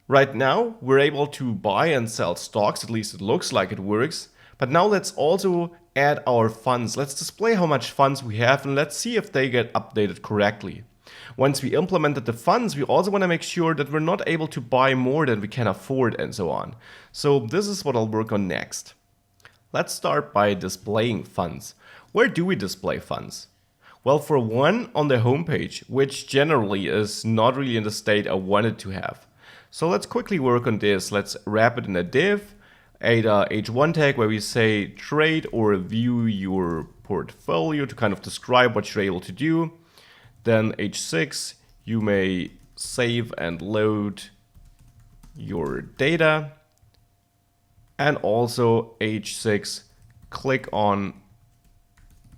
Right now, we're able to buy and sell stocks, at least it looks like it works. But now let's also add our funds. Let's display how much funds we have and let's see if they get updated correctly. Once we implemented the funds, we also want to make sure that we're not able to buy more than we can afford and so on. So this is what I'll work on next. Let's start by displaying funds. Where do we display funds? Well, for one, on the homepage, which generally is not really in the state I wanted to have. So let's quickly work on this. Let's wrap it in a div, add a h1 tag where we say trade or view your portfolio to kind of describe what you're able to do. Then h6, you may save and load your data. And also h6, click on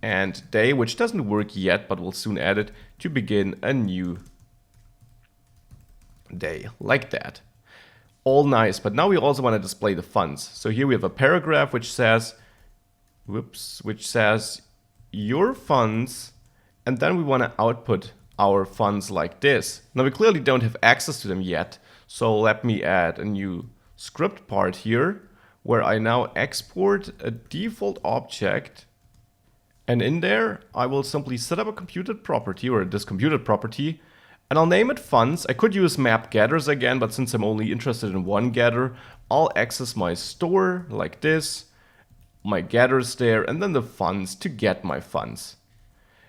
and day, which doesn't work yet, but we'll soon add it to begin a new day, like that. All nice, but now we also want to display the funds. So here we have a paragraph which says, your funds, and then we want to output our funds like this. Now we clearly don't have access to them yet, so let me add a new script part here where I now export a default object, and in there I will simply set up a computed property or a discomputed property, and I'll name it funds. I could use map getters again, but since I'm only interested in one getter, I'll access my store like this, my getters there, and then the funds to get my funds.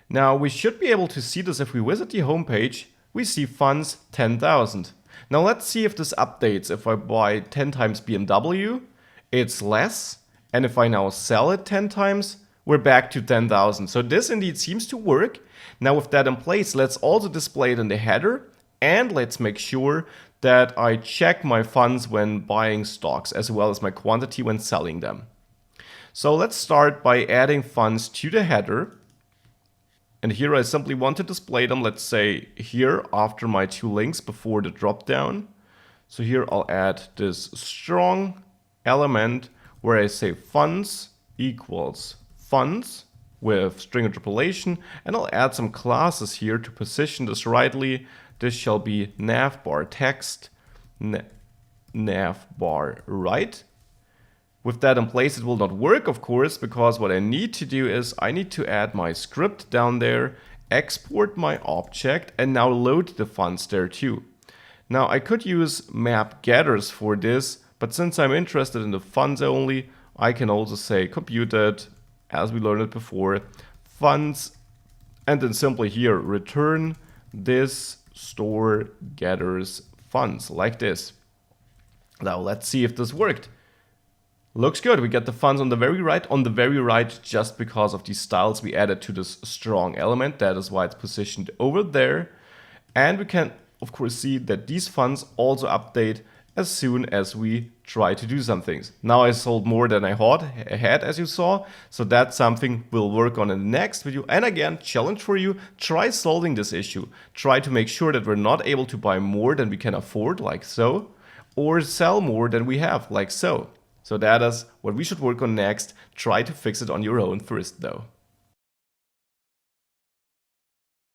Now we should be able to see this if we visit the homepage. We see funds 10,000. Now let's see if this updates. If I buy 10 times BMW, it's less, and if I now sell it 10 times, we're back to 10,000. So this indeed seems to work. Now with that in place, let's also display it in the header, and let's make sure that I check my funds when buying stocks as well as my quantity when selling them. So let's start by adding funds to the header. And here I simply want to display them, let's say here after my two links before the dropdown. So here I'll add this strong element where I say funds equals funds with string interpolation, and I'll add some classes here to position this rightly. This shall be navbar text, navbar right. With that in place, it will not work, of course, because what I need to do is I need to add my script down there, export my object, and now load the funds there too. Now I could use map getters for this, but since I'm interested in the funds only, I can also say computed, as we learned it before, funds, and then simply here return this store getters funds like this. Now let's see if this worked. Looks good. We get the funds on the very right just because of these styles we added to this strong element. That is why it's positioned over there. And we can of course see that these funds also update as soon as we try to do some things. Now I sold more than I had, as you saw, so that's something we'll work on in the next video. And again, challenge for you, try solving this issue. Try to make sure that we're not able to buy more than we can afford, like so, or sell more than we have, like so. So that is what we should work on next. Try to fix it on your own first though.